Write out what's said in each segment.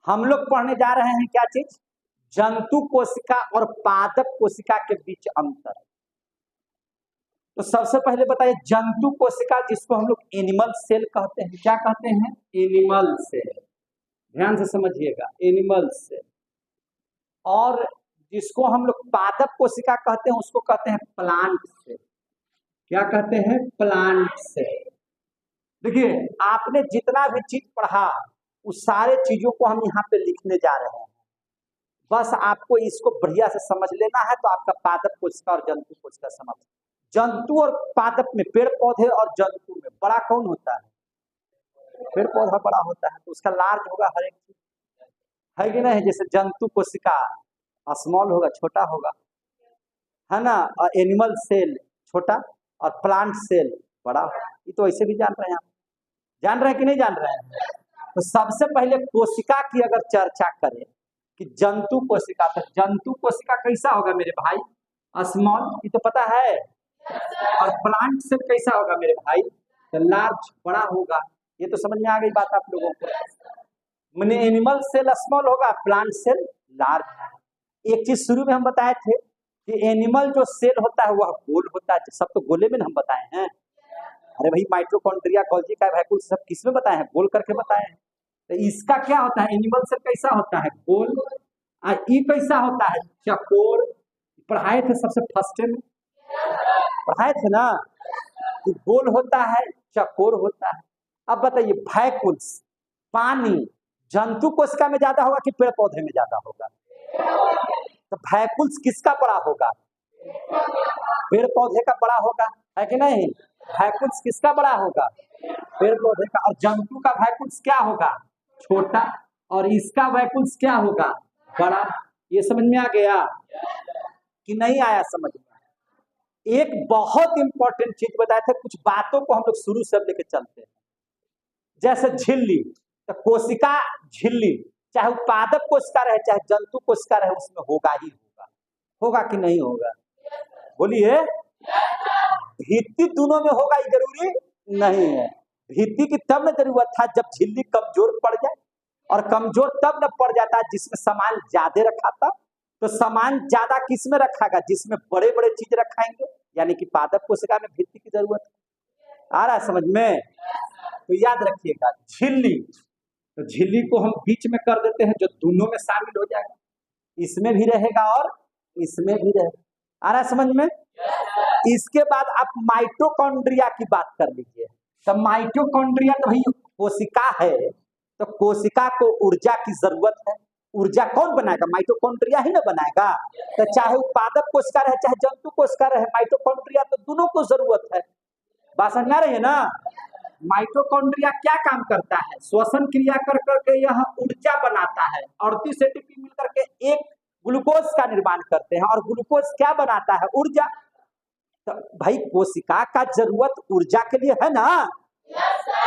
हम लोग पढ़ने जा रहे हैं क्या चीज? जंतु कोशिका और पादप कोशिका के बीच अंतर। तो सबसे पहले बताइए, जंतु कोशिका जिसको हम लोग एनिमल सेल कहते हैं, क्या कहते हैं? Animal cell. ध्यान से समझिएगा, एनिमल सेल। और जिसको हम लोग पादप कोशिका कहते हैं उसको कहते हैं प्लांट सेल। क्या कहते हैं? Plant cell. देखिए, आपने जितना भी चीज पढ़ा उस सारे चीजों को हम यहाँ पे लिखने जा रहे हैं। बस आपको इसको बढ़िया से समझ लेना है तो आपका पादप कोशिका और जंतु कोशिका समझ। जंतु और पादप में, पेड़ पौधे और जंतु में बड़ा कौन होता है? पेड़ पौधा बड़ा होता है, तो उसका लार्ज होगा हर एक चीज, है कि नहीं? जैसे जंतु कोशिका स्मॉल होगा, छोटा होगा, है ना? और एनिमल सेल छोटा और प्लांट सेल बड़ा होगा। ये तो ऐसे भी जान रहे हैं आप, जान रहे हैं कि नहीं जान रहे हैं? तो सबसे पहले कोशिका की अगर चर्चा करें कि जंतु कोशिका, तो जंतु कोशिका कैसा होगा मेरे भाई? स्मॉल, ये तो पता है। और प्लांट सेल कैसा होगा मेरे भाई? तो लार्ज, बड़ा होगा। ये तो समझ में आ गई बात आप लोगों को। मैंने एनिमल सेल स्मॉल होगा, प्लांट सेल लार्ज। एक चीज शुरू में हम बताए थे कि एनिमल जो सेल होता है वह गोल होता है। सब तो गोले में हम बताए हैं। अरे भाई, माइटोकॉन्ड्रिया, गोल्जी का वैक्यूल सब किस में बताए हैं? गोल करके बताए हैं। तो इसका क्या होता है? एनिमल सेल कैसा होता है? गोल। ये कैसा होता है? चकोर। पढ़ाए थे सबसे फर्स्ट में, पढ़ाए थे ना कि गोल होता है, चकोर होता है। अब बताइए, वैक्यूल्स, पानी जंतु कोशिका में ज्यादा होगा कि पेड़ पौधे में ज्यादा होगा? तो वैक्यूल्स किसका बड़ा होगा? पेड़ पौधे का बड़ा होगा, है कि नहीं? वैक्यूल्स किसका बड़ा होगा? पेड़ पौधे का। और जंतु का वैक्यूल्स क्या होगा? छोटा। और इसका वैक्यूल्स क्या होगा? बड़ा। ये समझ में आ गया कि नहीं आया समझ में? एक बहुत इंपॉर्टेंट चीज बताए थे, कुछ बातों को हम लोग शुरू से लेके चलते हैं। जैसे झिल्ली, तो कोशिका झिल्ली, चाहे वो पादप कोशिका रहे चाहे जंतु कोशिका रहे, उसमें होगा ही होगा। होगा कि नहीं होगा? बोलिए। भित्ति दोनों में होगा ये जरूरी नहीं है। भित्ति की तब न जरूरत था जब झिल्ली कमजोर पड़ जाए, और कमजोर तब न पड़ जाता है जिसमें सामान ज्यादा रखा था। तो सामान ज्यादा किस में रखागा? जिसमें बड़े बड़े चीज रखाएंगे, यानी कि पादप कोशिका में भित्ति की जरूरत है। आ रहा है समझ में? तो याद रखिएगा, झिल्ली, तो झिल्ली को हम बीच में कर देते हैं जो दोनों में शामिल हो जाएगा। इसमें भी रहेगा और इसमें भी रहेगा। आ रहा है समझ में? इसके बाद आप माइटोकॉन्ड्रिया की बात कर लीजिए। तो माइटोकॉन्ड्रिया तो भाई कोशिका है, तो कोशिका को ऊर्जा की जरूरत है। ऊर्जा कौन बनाएगा? माइटोकॉन्ड्रिया ही ना बनाएगा। तो चाहे पादप कोशिका रहे चाहे जंतु कोशिका रहे, माइटोकॉन्ड्रिया तो दोनों को जरूरत है। बात समझ में आ रही है ना? माइटोकॉन्ड्रिया क्या काम करता है? श्वसन क्रिया कर करके यह ऊर्जा बनाता है। 38 एटीपी मिलकर के एक ग्लूकोज का निर्माण करते हैं, और ग्लूकोज क्या बनाता है? ऊर्जा। तो भाई कोशिका का जरूरत ऊर्जा के लिए है ना?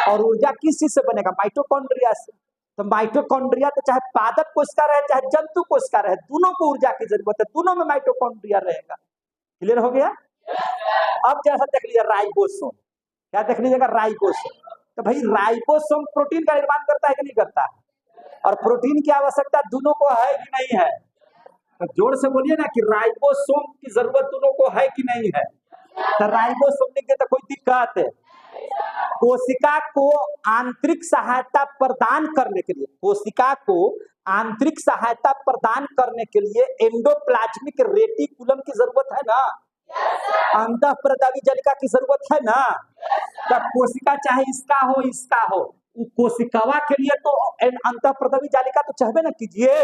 और ऊर्जा किस चीज से बनेगा? माइटोकॉन्ड्रिया से। तो माइटोकॉन्ड्रिया तो चाहे पादप कोशिका रहे चाहे जंतु कोशिका रहे, दोनों को ऊर्जा की जरूरत है, दोनों में माइटोकॉन्ड्रिया रहेगा। क्लियर हो गया? अब जैसा देख लीजिए राइबोसोम, क्या देख लीजिएगा? राइबोसोम। तो भाई राइबोसोम प्रोटीन का निर्माण करता है कि नहीं करता है? और प्रोटीन की आवश्यकता दोनों को है कि नहीं है? तो जोर से बोलिए ना कि राइबोसोम की जरूरत दोनों को है कि नहीं है? तो राइबोसोम लिख दे तो कोई दिक्कत है? कोशिका को आंतरिक सहायता प्रदान करने के लिए, कोशिका को आंतरिक सहायता प्रदान करने के लिए एंडोप्लाज्मिक रेटिकुलम की जरूरत है ना? अंतःप्रदावी जालिका की जरूरत है ना? तो कोशिका चाहे इसका हो इसका हो, कोशिकावा के लिए तो अंतःप्रदावी जालिका तो चाहबे ना कीजिए।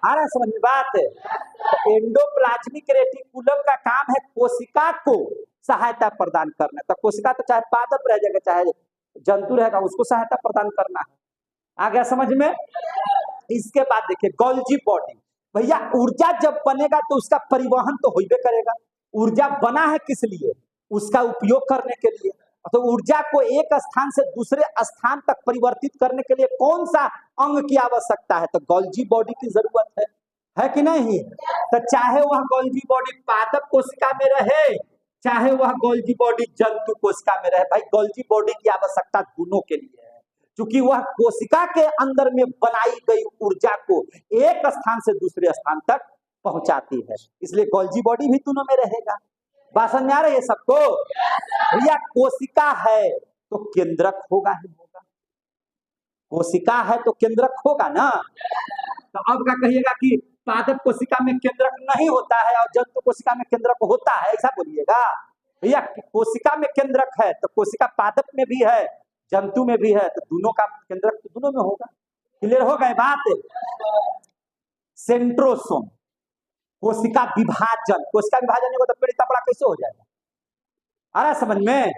आ रहा समझ में बात? तो एंडोप्लाज्मिक रेटिकुलम का काम है कोशिका को सहायता प्रदान करना। तो कोशिका तो चाहे पादप रह जाएगा चाहे जंतु रहेगा, उसको सहायता प्रदान करना है। आ गया समझ में? इसके बाद देखिए गोल्जी बॉडी। भैया ऊर्जा जब बनेगा तो उसका परिवहन तो होइबे करेगा। ऊर्जा बना है किस लिए? उसका उपयोग करने के लिए। तो ऊर्जा को एक स्थान से दूसरे स्थान तक परिवर्तित करने के लिए कौन सा अंग की आवश्यकता है? तो गोल्जी बॉडी की जरूरत है कि नहीं? तो चाहे वह गोल्जी बॉडी पादप कोशिका में रहे चाहे वह गोल्जी बॉडी जंतु कोशिका में रहे, भाई गोल्जी बॉडी की आवश्यकता दोनों के लिए है। क्योंकि वह कोशिका के अंदर में बनाई गई ऊर्जा को एक स्थान से दूसरे स्थान तक पहुंचाती है, इसलिए गोल्जी बॉडी भी दोनों में रहेगा। बात समझ आ रही है सबको? भैया कोशिका है तो केंद्रक होगा ही होगा, कोशिका है तो केंद्रक होगा ना। तो अब क्या कहिएगा कि पादप कोशिका में केंद्रक नहीं होता है और जंतु कोशिका में केंद्रक होता है, ऐसा बोलिएगा? भैया कोशिका में केंद्रक है तो कोशिका पादप में भी है, जंतु में भी है, तो दोनों का केंद्रक तो दोनों में होगा। क्लियर हो गए बात? सेंट्रोसोम, कोशिका विभाजन, कोशिका विभाजन नहीं होगा तो पेड़ इतना बड़ा कैसे हो जाएगा? आ रहा समझ में?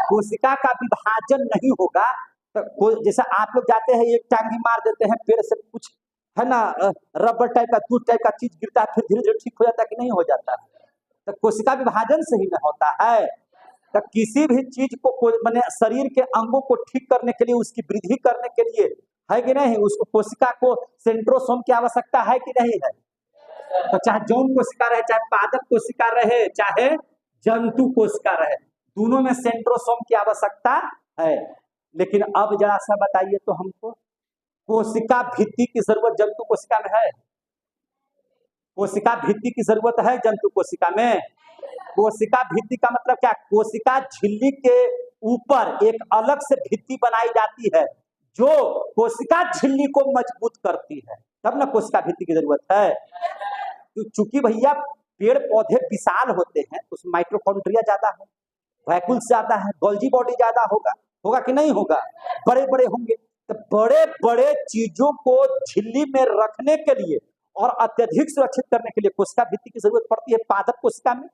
कोशिका का विभाजन नहीं होगा तो जैसे आप लोग जाते हैं एक टांगी मार देते हैं पेड़ से, कुछ है ना रबर टाइप का दूध टाइप का चीज गिरता है, फिर धीरे धीरे ठीक हो जाता है कि नहीं हो जाता है? तो कोशिका विभाजन से ही न होता है। तो किसी भी चीज को मैंने शरीर के अंगों को ठीक करने के लिए, उसकी वृद्धि करने के लिए, है कि नहीं, उसको कोशिका को सेंट्रोसोम की आवश्यकता है कि नहीं है? तो चाहे जौन कोशिका रहे, चाहे पादप कोशिका रहे, चाहे जंतु कोशिका रहे, दोनों में सेंट्रोसोम की आवश्यकता है। लेकिन अब जरा सा बताइए तो हमको, कोशिका भित्ति की जरूरत जंतु कोशिका में है? कोशिका भित्ति की जरूरत है जंतु कोशिका में? कोशिका भित्ति का मतलब क्या? कोशिका झिल्ली के ऊपर एक अलग से भित्ति बनाई जाती है जो कोशिका झिल्ली को मजबूत करती है, तब ना कोशिका भित्ति की जरूरत है। तो चूंकि भैया पेड़ पौधे विशाल होते हैं, उसमें माइटोकॉन्ड्रिया ज्यादा है, वैक्यूल्स ज्यादा है, गोल्जी बॉडी ज्यादा होगा, होगा कि नहीं होगा? बड़े बड़े होंगे। तो बड़े बड़े चीजों को झिल्ली में रखने के लिए और अत्यधिक सुरक्षित करने के लिए कोशिका भित्ति की जरूरत पड़ती है पादप कोशिका में।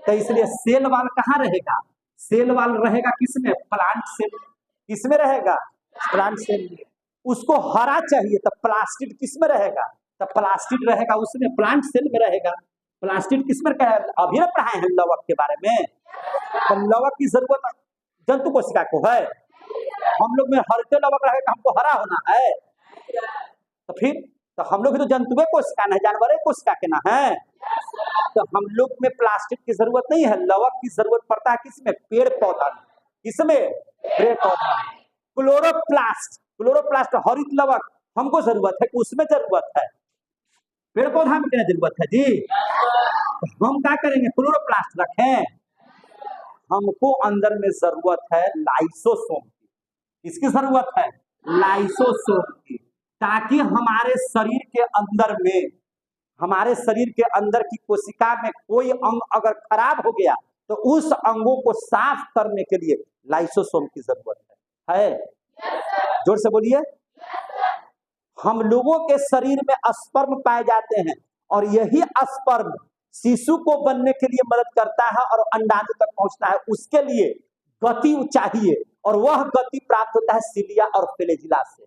तो इसलिए सेल वाल कहाँ रहेगा? सेल वाल रहेगा किसमें? Plant cell. किसमें रहेगा? प्लांट सेल में। उसको हरा चाहिए तो प्लास्टिड किसमें रहेगा? तो प्लास्टिड रहेगा उसमें, प्लांट सेल में रहेगा। प्लास्टिड किसमें रहेगा? अभी ना पढ़ाए हैं लवक के बारे में। तो लवक की जरूरत जंतु कोशिका को है। हम लोग में हरते लवक रहेगा, हमको हरा होना है, तो फिर तो हम लोग भी तो जंतुए कोशिका नहीं, जानवरे कोशिका के ना है। तो हम लोग में प्लास्टिक की जरूरत नहीं है, लवक की जरूरत पड़ता है किसमें? पेड़ पौधा। किसमें? पेड़ पौधा। क्लोरोप्लास्ट, क्लोरोप्लास्ट हरित लवक हमको जरूरत है कि उसमें जरूरत है? पेड़ पौधा में क्या जरूरत है जी? तो हम क्या करेंगे? क्लोरोप्लास्ट रखें। हमको अंदर में जरूरत है लाइसोसोम की। किसकी जरूरत है? लाइसोसोम की, ताकि हमारे शरीर के अंदर में, हमारे शरीर के अंदर की कोशिका में कोई अंग अगर खराब हो गया तो उस अंगों को साफ करने के लिए लाइसोसोम की जरूरत है? जोर से बोलिए। हम लोगों के शरीर में स्पर्म पाए जाते हैं और यही स्पर्म शिशु को बनने के लिए मदद करता है और अंडाणु तक पहुंचता है। उसके लिए गति चाहिए और वह गति प्राप्त होता है सिलिया और फ्लैजिला से।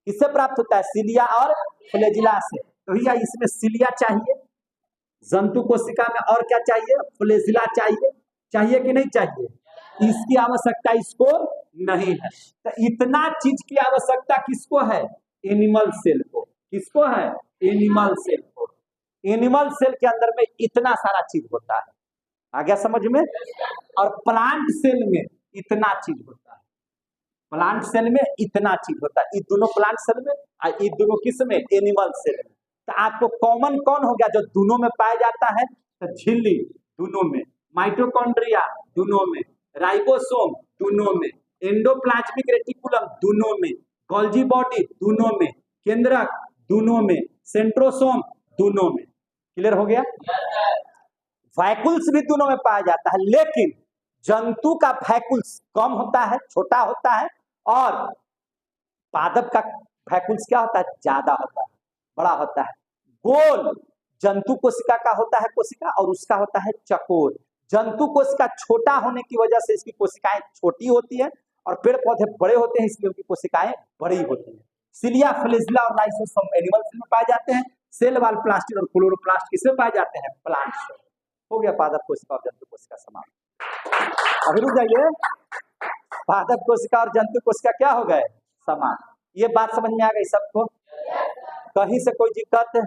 किससे प्राप्त होता है? सिलिया और फ्लैजिला से। तो भैया इसमें सिलिया चाहिए जंतु कोशिका में, और क्या चाहिए? फ्लैजिला चाहिए। चाहिए कि नहीं चाहिए? इसकी आवश्यकता इसको नहीं है। तो इतना चीज की आवश्यकता किसको है? एनिमल सेल को। किसको है? एनिमल सेल को। एनिमल सेल के अंदर में इतना सारा चीज होता है, आ गया समझ में? और प्लांट सेल में इतना चीज होता है। प्लांट सेल में इतना चीज होता है, ये दोनों प्लांट सेल में और ये दोनों किस में? एनिमल सेल में। तो आपको कॉमन कौन हो गया जो दोनों में पाया जाता है? तो झिल्ली दोनों में, माइटोकॉन्ड्रिया दोनों में, राइबोसोम दोनों में, एंडोप्लाज्मिक रेटिकुलम दोनों में, गोल्जी बॉडी दोनों में, केंद्रक दोनों में, सेंट्रोसोम दोनों में। क्लियर हो गया? वैक्यूल्स भी दोनों में पाया जाता है, लेकिन जंतु का वैक्यूल्स कम होता है, छोटा होता है, और पादप का वैक्यूल्स क्या होता है? ज्यादा होता है, बड़ा होता है। गोल जंतु कोशिका का होता है कोशिका, और उसका होता है चकोर। जंतु कोशिका छोटा होने की वजह से इसकी कोशिकाएं छोटी होती है और पेड़ पौधे बड़े होते हैं इसलिए उनकी कोशिकाएं बड़ी होती है। सिलिया, फ्लैजिला और लाइसोसोम एनिमल सेल में पाए जाते हैं। सेल वाल प्लास्टिड और क्लोरोप्लास्ट किसमें पाए जाते हैं? Plant cell. हो गया पादप कोशिका और जंतु कोशिका समान। अभी रुक जाइए, पादप कोशिका और जंतु कोशिका क्या हो गए? समान। ये बात समझ में आ गई सबको? कहीं से कोई दिक्कत?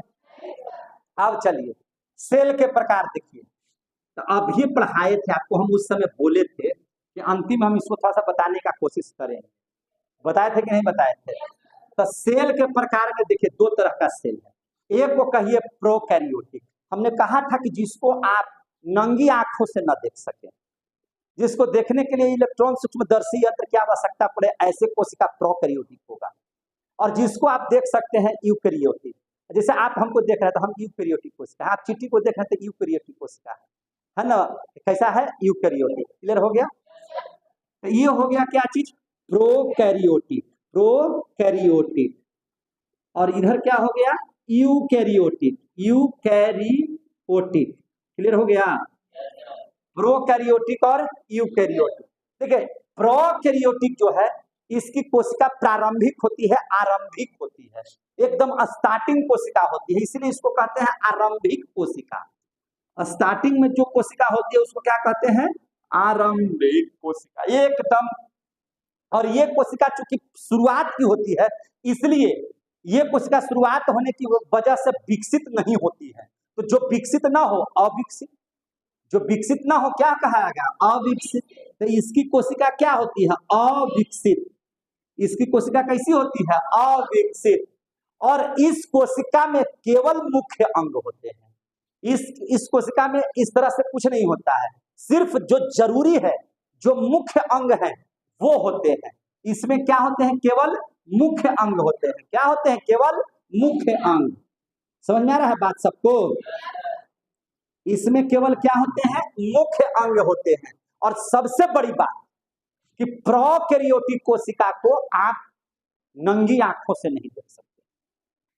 अब चलिए सेल के प्रकार देखिए। तो अभी पढ़ाए थे आपको, हम उस समय बोले थे कि अंतिम हम इसको थोड़ा सा बताने का कोशिश करेंगे। बताए थे कि नहीं बताए थे? तो सेल के प्रकार में देखिए दो तरह का सेल है। एक को कहिए प्रोकैरियोटिक, हमने कहा था कि जिसको आप नंगी आंखों से न देख सके, जिसको देखने के लिए इलेक्ट्रॉन सूक्ष्मदर्शी यंत्र की आवश्यकता पड़े, ऐसे कोशिका प्रोकैरियोटिक होगा। और जिसको आप देख सकते हैं यूकैरियोटिक, जैसे आप हमको देख रहे हैं तो हम यूकैरियोटिक कोशिका, आप चींटी को देख रहे हैं तो यूकैरियोटिक कोशिका है ना, कैसा है? यूकैरियोटिक। क्लियर हो गया? तो ये हो गया क्या चीज? Prokaryotic, prokaryotic. और इधर क्या हो गया? Eukaryotic, eukaryotic. क्लियर हो गया? प्रोकैरियोटिक और यूकैरियोटिक। देखिए प्रोकैरियोटिक जो है इसकी कोशिका प्रारंभिक होती है, आरंभिक होती है, एकदम स्टार्टिंग कोशिका होती है, इसलिए इसको कहते हैं आरंभिक कोशिका। स्टार्टिंग में जो कोशिका होती है उसको क्या कहते हैं? आरंभिक कोशिका, एकदम। और ये कोशिका चूंकि शुरुआत की होती है, इसलिए ये कोशिका शुरुआत होने की वजह से विकसित नहीं होती है। तो जो विकसित ना हो, अविकसित, जो विकसित ना हो क्या कहा गया? अविकसित। तो इसकी कोशिका क्या होती है? अविकसित। इसकी कोशिका कैसी होती है? अविकसित। और इस कोशिका में केवल मुख्य अंग होते हैं। इस कोशिका में इस तरह से कुछ नहीं होता है, सिर्फ जो जरूरी है, जो मुख्य अंग है वो होते हैं। इसमें क्या होते हैं? केवल मुख्य अंग होते हैं। क्या होते हैं? केवल मुख्य अंग। समझ में आ रहा है बात सबको? इसमें केवल क्या होते हैं? मुख्य अंग होते हैं। और सबसे बड़ी बात कि प्रोकैरियोटिक कोशिका को आप नंगी आंखों से नहीं देख सकते।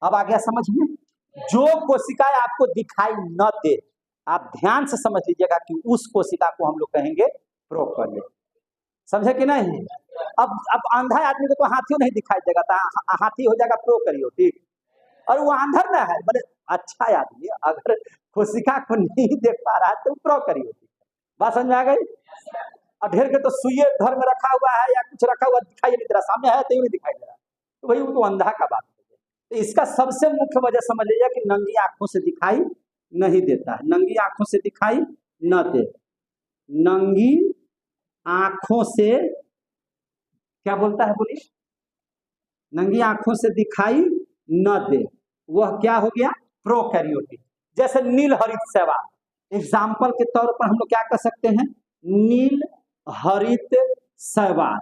अब आ गया समझ में? जो कोशिकाएं आपको दिखाई न दे, आप ध्यान से समझ लीजिएगा कि उस कोशिका को हम लोग कहेंगे प्रोकैरियोटिक। समझे कि नहीं? अब अंधा आदमी को तो हाथियों नहीं दिखाई देगा, तो हाथी हो जाएगा प्रोकैरियोटिक। और वो अंधर ना है, बोले अच्छा आदमी अगर कोशिका को नहीं देख पा रहा है तो प्रोकैरियोटिक। बात समझ में आ गई? और ढेर के तो सुइए घर में रखा हुआ है या कुछ रखा हुआ दिखाई नहीं दे रहा, सामने है तो नहीं दिखाई दे रहा, तो भाई वो तो अंधा का बात है। तो इसका सबसे मुख्य वजह समझ लीजिए कि नंगी आंखों से दिखाई नहीं देता है। नंगी आंखों से दिखाई न दे, नंगी आंखों से क्या बोलता है? बोलिए। नंगी आंखों से दिखाई न दे, वह क्या हो गया? प्रोकैरियोटिक। जैसे नील हरित शैवाल, एग्जाम्पल के तौर पर हम लोग क्या कर सकते हैं? नील हरित शैवाल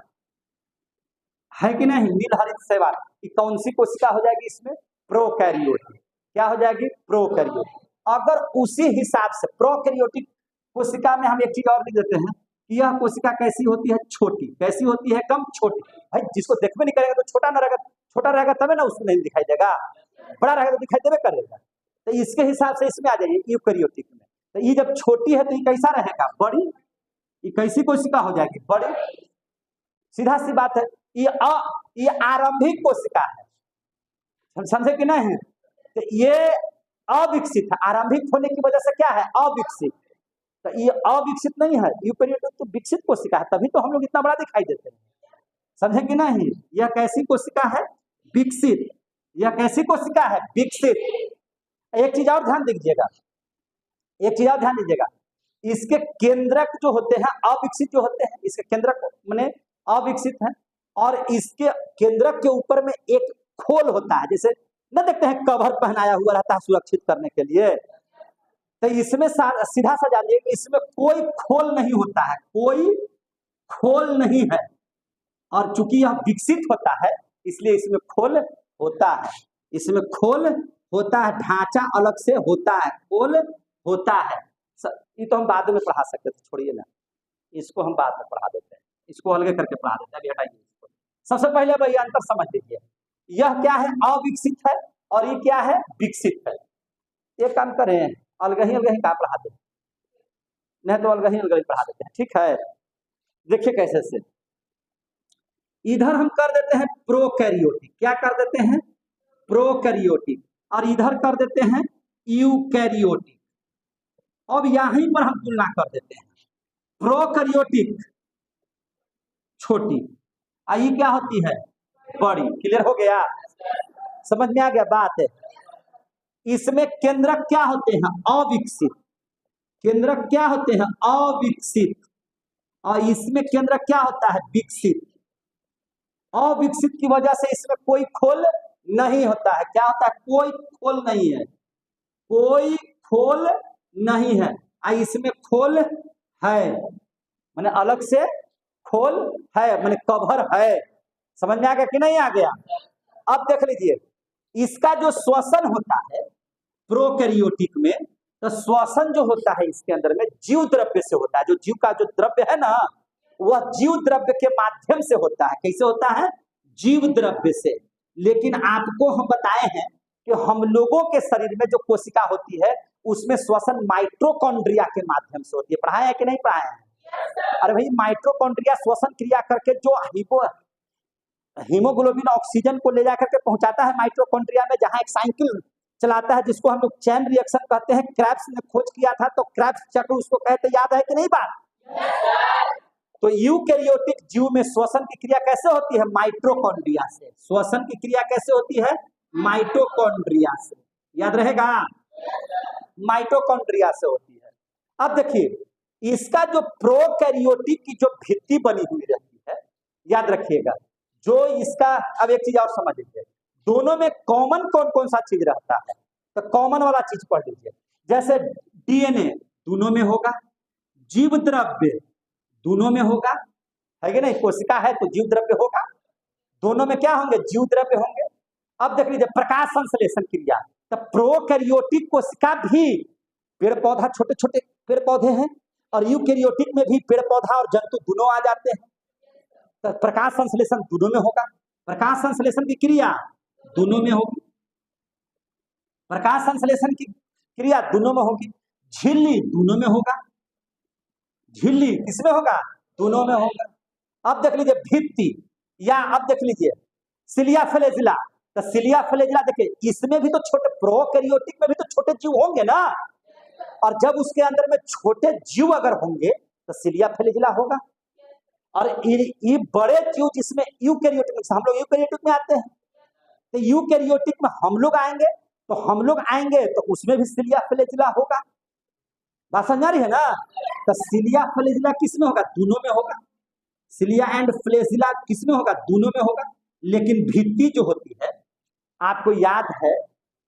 है कि नहीं? नील हरित शैवाल की कौन सी कोशिका हो जाएगी इसमें? प्रोकैरियोटिक। क्या हो जाएगी? प्रोकैरियोटिक। अगर उसी हिसाब से प्रोकैरियोटिक कोशिका में हम एक चीज और लिख देते हैं कि यह कोशिका कैसी होती है? छोटी। कैसी होती है? कम छोटी। भाई जिसको देखबे नहीं करेगा तो छोटा ना रहेगा, छोटा रहेगा तभी ना उसको नहीं दिखाई देगा, बड़ा रहेगा तो दिखाई देवे करेगा। तो इसके हिसाब से इसमें आ जाइए यूकैरियोटिक में। तो ये जब छोटी है तो ये कैसा रहेगा? बड़ी। ये कैसी कोशिका हो जाएगी? बड़ी। सीधा सी बात है। ये आरंभिक कोशिका है, समझे कि नहीं? तो ये अविकसित है, आरंभिक होने की वजह से क्या है? अविकसित। तो ये अविकसित नहीं है, यूकैरियोटिक तो विकसित कोशिका है, तभी तो हम लोग इतना बड़ा दिखाई देते हैं। समझे कि नहीं? यह कैसी कोशिका है? विकसित। यह कैसी कोशिका है? विकसित। एक चीज और ध्यान दीजिएगा, एक चीज और ध्यान दीजिएगा, इसके केंद्रक जो होते हैं अविकसित जो होते हैं, इसके केंद्रक माने अविकसित है, और इसके केंद्रक के ऊपर में एक खोल होता है, जैसे न देखते हैं कवर पहनाया हुआ रहता है सुरक्षित करने के लिए। तो इसमें सीधा सा जानिए कि इसमें कोई खोल नहीं होता है, कोई खोल नहीं है। और चूंकि यह विकसित होता है इसलिए इसमें खोल होता है, इसमें खोल होता है, ढांचा अलग से होता है, खोल होता है। ये तो हम बाद में पढ़ा सकते थे, छोड़िए ना, इसको हम बाद में पढ़ा देते हैं, इसको अलग करके पढ़ा देते हैं। हटाइए इसको। सबसे पहले भाई अंतर समझ लीजिए, यह क्या है? अविकसित है, और ये क्या है? विकसित है। एक काम करें, अलग ही का पढ़ा देते, नहीं तो अलग ही पढ़ा देते हैं, ठीक है? देखिए कैसे से इधर हम कर देते हैं प्रोकैरियोटिक, क्या कर देते हैं? प्रोकैरियोटिक। और इधर कर देते हैं यूकैरियोटिक। अब यहीं पर हम तुलना कर देते हैं, प्रोकैरियोटिक छोटी, आई क्या होती है? बड़ी। क्लियर हो गया? समझ में आ गया बात है? इसमें केंद्रक क्या होते हैं? अविकसित। केंद्रक क्या होते हैं? अविकसित। और इसमें केंद्रक क्या होता है? विकसित। अविकसित की वजह से इसमें कोई खोल नहीं होता है। क्या होता है? कोई खोल नहीं है, कोई खोल नहीं है। इसमें खोल है, माने अलग से खोल है, माने कवर है। समझ में आ गया कि नहीं आ गया? अब देख लीजिए, इसका जो श्वसन होता है प्रोकैरियोटिक में, तो श्वसन जो होता है इसके अंदर में जीव द्रव्य से होता है। जो जीव का जो द्रव्य है ना, वह जीव द्रव्य के माध्यम से होता है। कैसे होता है? जीव द्रव्य से। लेकिन आपको हम बताए हैं कि हम लोगों के शरीर में जो कोशिका होती है उसमें श्वसन माइटोकॉन्ड्रिया के माध्यम से होती है। पढ़ाया है कि नहीं पढ़ाया है? अरे भाई, माइटोकॉन्ड्रिया श्वसन क्रिया करके जो हीमोग्लोबिन ऑक्सीजन को ले जाकर के पहुंचाता है माइटोकॉन्ड्रिया में, जहां एक साइकिल चलाता है जिसको हम लोग चैन रिएक्शन कहते हैं। क्रेब्स ने खोज किया था, तो क्रेब्स चक्र उसको कहते, याद है कि नहीं बात? तो यूकैरियोटिक जीव में श्वसन की क्रिया कैसे होती है? माइटोकॉन्ड्रिया से। श्वसन की क्रिया कैसे होती है? माइटोकॉन्ड्रिया से। याद रहेगा? माइटोकॉन्ड्रिया से होती है। अब देखिए, इसका जो प्रोकैरियोटिक की जो भित्ति बनी हुई रहती है, याद रखिएगा, जो इसका, अब एक चीज और समझ लीजिए, दोनों में कॉमन कौन कौन सा चीज रहता है? तो कॉमन वाला चीज पढ़ लीजिए। जैसे डीएनए दोनों में होगा, जीव द्रव्य दोनों में होगा, है कि नहीं? कोशिका है तो जीव द्रव्य होगा, दोनों में क्या होंगे? जीव द्रव्य होंगे। अब देख लीजिए प्रकाश संश्लेषण क्रिया, तो प्रोकैरियोटिक कोशिका भी पेड़ पौधा, छोटे छोटे पेड़ पौधे हैं, और यूकैरियोटिक में भी पेड़ पौधा और जंतु दोनों आ जाते हैं। तो प्रकाश संश्लेषण दोनों में होगा, प्रकाश संश्लेषण की क्रिया दोनों में होगी, प्रकाश संश्लेषण की क्रिया दोनों में होगी। झिल्ली दोनों में होगा, झिल्ली किसमें होगा? दोनों में होगा। अब देख लीजिए भित्ति, या अब देख लीजिए सिलिया फ्लैजिला, तो सिलिया फ्लैजिला देखिए, इसमें भी तो छोटे, प्रोकैरियोटिक में भी तो छोटे जीव होंगे ना, और जब उसके अंदर में छोटे जीव अगर होंगे तो सिलिया फ्लैजिला होगा। और ये बड़े जीव जिसमें यूकैरियोटिक, हम लोग यूकैरियोटिक में आते हैं, तो यूकैरियोटिक में हम लोग आएंगे तो उसमें भी सिलिया फ्लैजिला होगा। बात समझ आ रही है ना? तो सिलिया फ्लैजिला किसमें होगा? दोनों में होगा। सिलिया एंड फ्लैजिला किसमें होगा? दोनों में होगा। लेकिन भित्ति जो होती है, आपको याद है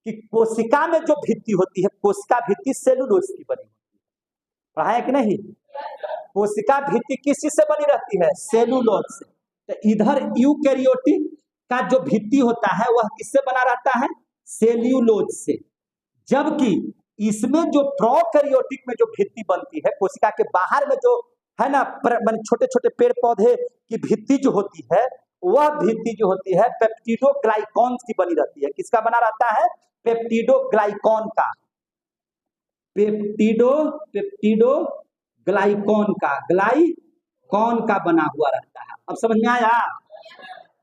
कि कोशिका में जो भित्ति होती है, कोशिका भित्ति सेलुलोज की बनी होती है। पढ़ा है कि नहीं? कोशिका भित्ति किस चीज से बनी रहती है? सेलुलोज से। तो इधर यूकैरियोटिक का जो भित्ति होता है वह किससे बना रहता है? सेल्यूलोज से। जबकि इसमें जो प्रोकैरियोटिक में जो भित्ति बनती है, कोशिका के बाहर में जो है ना, छोटे छोटे पेड़ पौधे की भित्ति जो होती है, वह भित्ति जो होती है पेप्टिडोग्लाइकॉन की बनी रहती है। किसका बना रहता है? पेप्टिडोग्लाइकॉन का, पेप्टिडोग्लाइकॉन का, ग्लाइकॉन का बना हुआ रहता है। अब समझ में आया?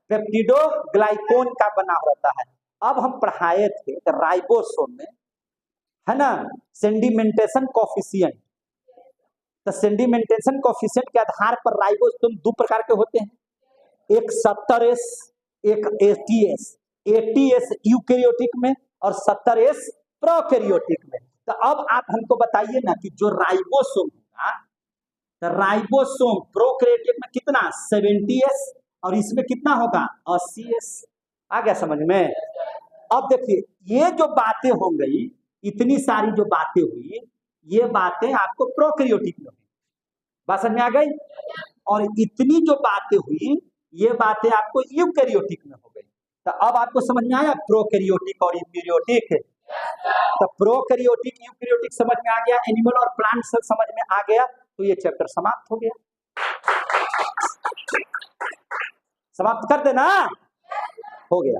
पेप्टिडोग्लाइकॉन का बना रहता है। अब हम पढ़ाए थे तो राइबोसोम में, है ना, सेडिमेंटेशन कोफिशिएंट, तो सेडिमेंटेशन कोफिशिएंट के आधार पर राइबोसोम दो प्रकार के होते हैं, एक 70S, एक 80S। 80S यूकैरियोटिक में और 70S प्रोकैरियोटिक में। तो अब आप हमको बताइए ना कि जो राइबोसोम होगा, तो राइबोसोम प्रोकैरियोटिक में कितना? 70S, और इसमें कितना होगा? 80S। आ गया समझ में? अब देखिए, ये जो बातें हो गई, इतनी सारी जो बातें हुई, ये बातें आपको प्रोकैरियोटिक में हुई। बात समझ में आ गई? और इतनी जो बातें हुई, ये बातें आपको यूकैरियोटिक में हो गई। तो अब आपको समझ में आया प्रोकैरियोटिक और यूकैरियोटिक? तो प्रोकैरियोटिक यूकैरियोटिक समझ में आ गया, एनिमल और प्लांट सेल समझ में आ गया, तो ये चैप्टर समाप्त हो गया। समाप्त कर देना, हो गया।